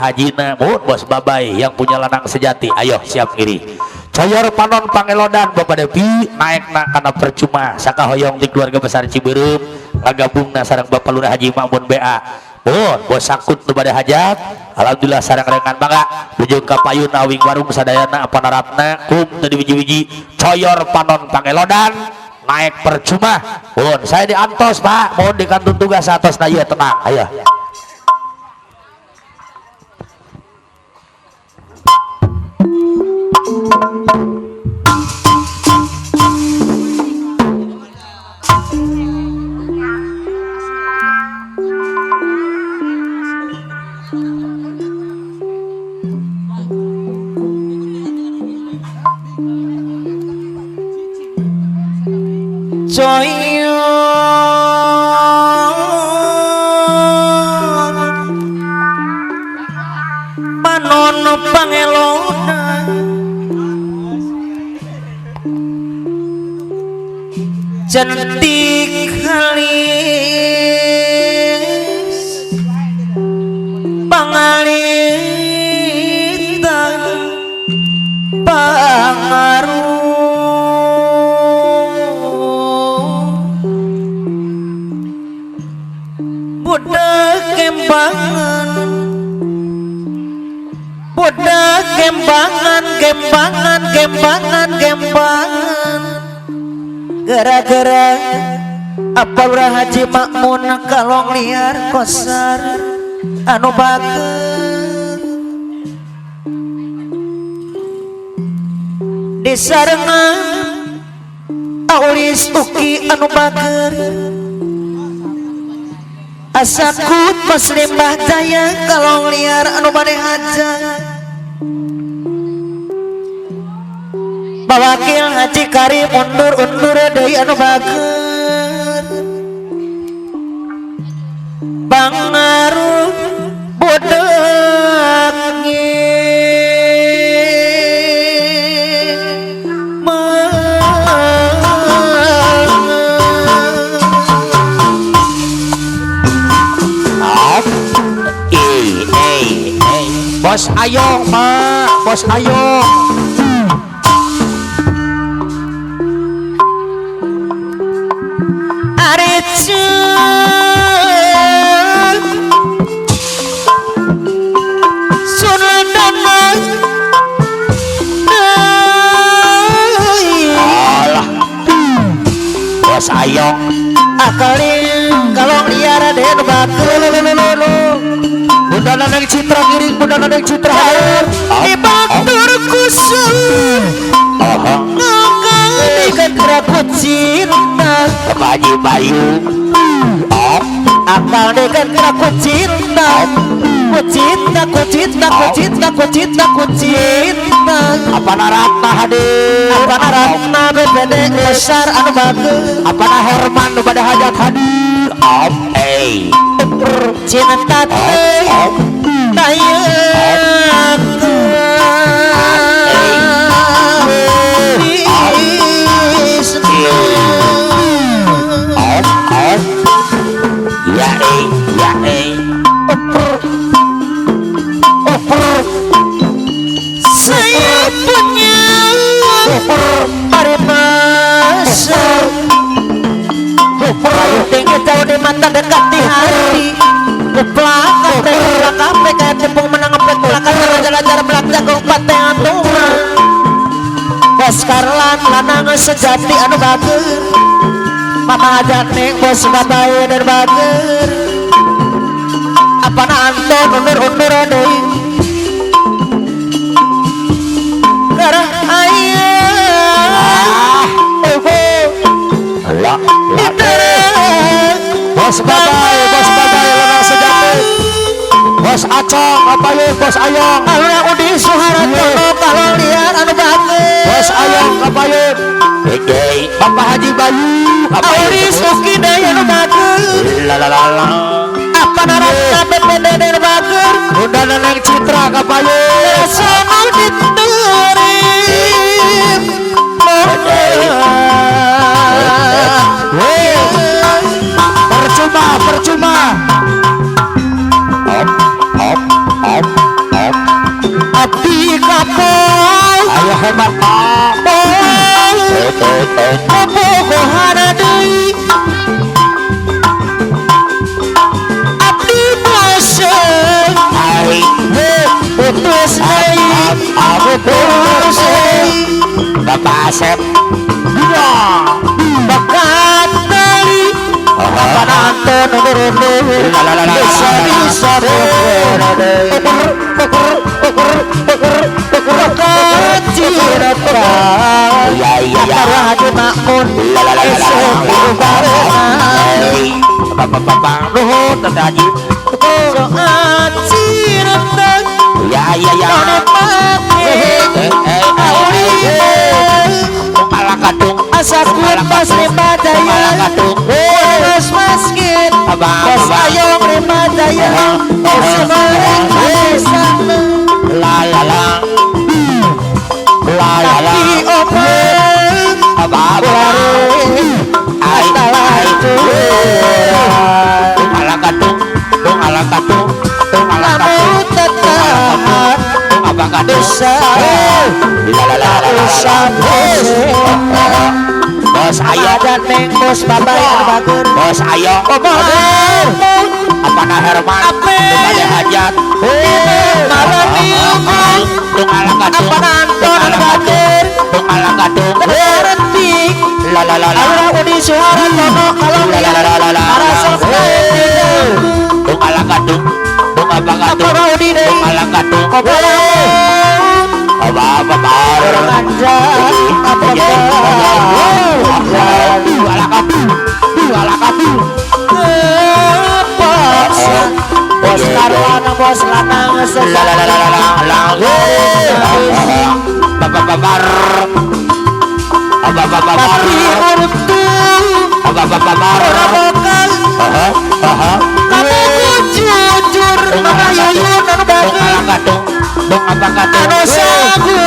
Hajina bos babay yang punya lanang sejati, ayo siap kiri coyor panon pangelodan Bapak Devi naik na karena percuma saka hoyong di keluarga besar Ciberem ngagabung na sarang Bapak Lurah Haji Mamun BA bos sakut nu bade hajat alhamdulillah sarang rengan mangga menuju ka payun awing warung sadayana apa narapna kum tadi wiji-wiji coyor panon pangelodan naik percuma saya diantos Pak mohon dikantun tugas atas naya tenang ayo coyor panon pangelodan cantik halis pangalita pangaruh budak gembangan gara-gara apa Lurah Haji Makmun kalong liar kosar anu bager disarengan aulis uki anu bager asakut pas limbah jaya kalong liar anu bade hajat Bawakil Haji Karim undur deui anu bager pangaruh budak Bos Ayong Pak Bos Ayong Bos Ayong akalin kalong liar den bager budana neng citra giring budana neng citra haur dibatur kusum ngangadikan rakut cinta Haji Bayu akal dekan rakut cinta kucinta apa naratna hadir apa naratna bebede besar anu bager apa na Herman nu pada hajat hadir cinta teh tayang saya punya hari masa tinggi jauh di mata dekat di hati pelakar belakang kayak tepung menang pelakar jalan-jalan belak jagung pateng aturan bos karlan lanang sejati anu bager mama jateng bos babay dan bager apa na Anton undur deui garah ayah bos babay lanang sejati bos Acong apa ya bos Ayong alurang udi suharatono kalong liar anu bager bos Ayong apa ya Bapak Haji Bayu auris uki deui anu bager lalalala apa naratna bebede den bager budana neng citra kapaye sono diterima percuma mantap. Bobogohana deui abdi bosen Ai putus deui putus deui Bapak Asep. bakat deui panonton nurun bisa bakat cinta Iya. Hadi makmun esok bareng Bapak nuhun tante Haji. soal cinta Ya. Ala kadung. asa kupas lima daya Bos maskin Bos ayong lima daya Sebarang sana Tapi omong Atalah itu Namun tetap Besar Tak usah bosan Bos ayo dan neng bos babai anu bager bos ayo apa nah Herman ada hajat malam minggu tung ala kadung apa nanton anu bager tung ala kadung berentik la ayo udi suara tono kalau arasal tung ala kadung tung apa kadung apa udi deh tung ala kadung apa orang anja apa bos karwana bos lanang tapi untung orang bokal kamu jujur mengayun anu bagus anu sagu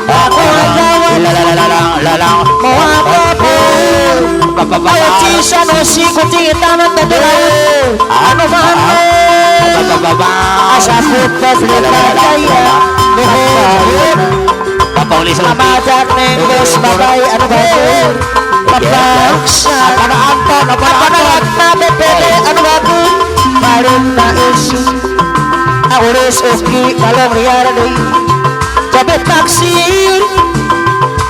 aku jawab mau apa ayo cisan usi kucing hitam tenggelam anu mana asa putus lima daya nuhun amajan neng bos babai anu bagus paksa apa ratna BPD anu bagus baluna isu urus uski balong liar deui jabe taksir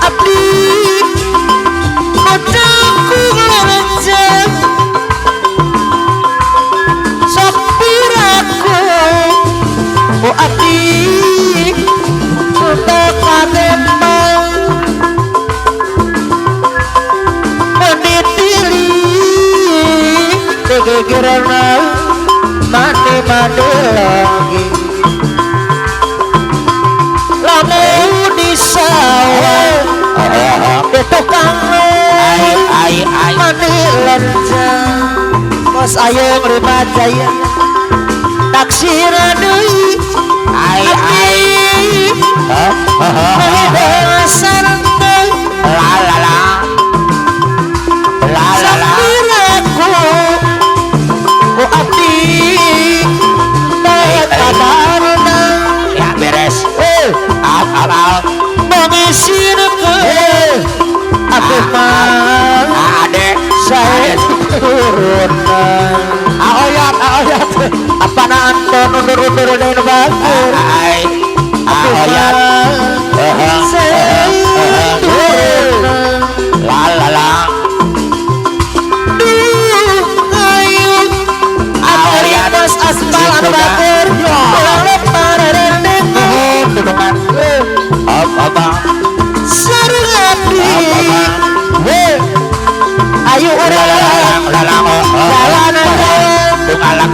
abdi modangku ngelenjang sopiraku oh abdi untuk kadempang menitili tegegerana mane lagi lamun di sawah di tukang mane lenjang bos ayong lima jaya taksir deui dasar sapiraku ku abdi bae kadarna ya beres al mengisirkeun aku mah ade saya turun aoyat apa nanton undur-undur deui nu bagus ai aoyat la atas aspal anu bager lepar rendeng tudungan apa sareng abdi ayo urang jalanan tung ala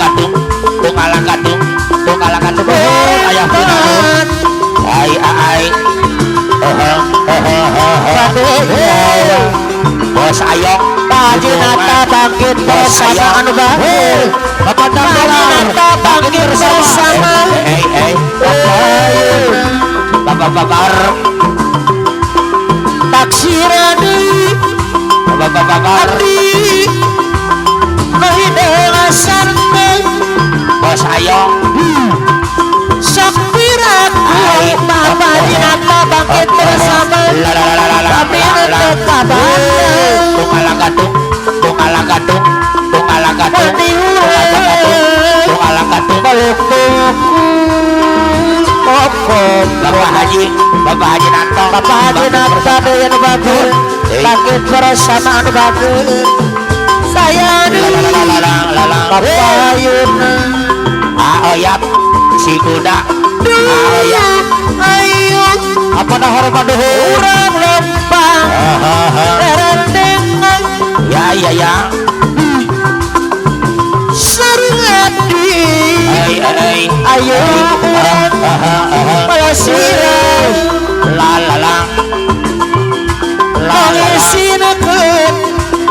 kadung ayah pinanun ai bos ayo Pajinata bangkit bersama anu bagus Pajinata bangkit bersama babar taksira deui abdi ngahideng sareng bos ayo sok piraku pajinata kabandang tung ala gadung tung ala gadung tung ala gadung tung ala gadung Bapak Haji Nanto Bapak Haji Nanto yang bagus langit bersama anu bagus saya Bapak Ayuna Aoyap si kuda Aoyap ayo apa dah hormat urang lempang rendengan ya serengati ayo malasirang mengisinakan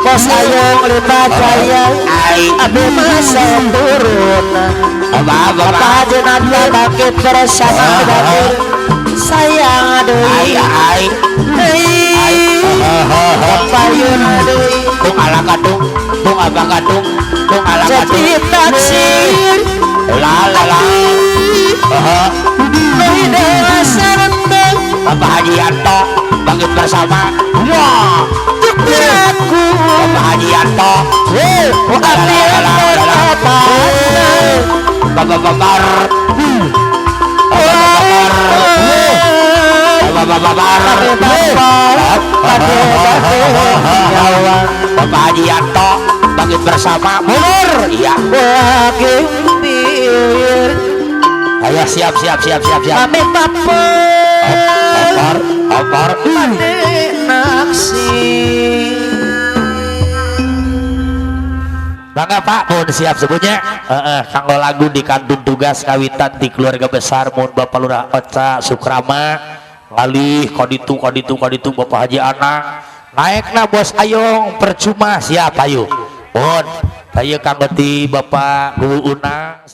bos ayo lima jaya abdi masa turun Bapak Haji Nanto bangkit bersama dapur sayang aduh Bapak Yuna aduh tung ala gadung tung abang gadung tung ala gadung jadi taksir Dewa Sarendang Bapak Haji Yanto bangkit bersama wah aku Bapak Haji Yanto abdi apa Bapak Babar Bapak Haji Yanto bangkit bersama mundur iya ayo siap kami papa opor naksi bangga Pak pun siap sebutnya kanggo lagu di kantun tugas kawitan di keluarga besar mun Bapak Lurah Oca Sukrama ngalih koditu Bapak Haji Anang naikna bos Ayong percuma siap ayo pun ayo kanggo ti Bapak Guru Unang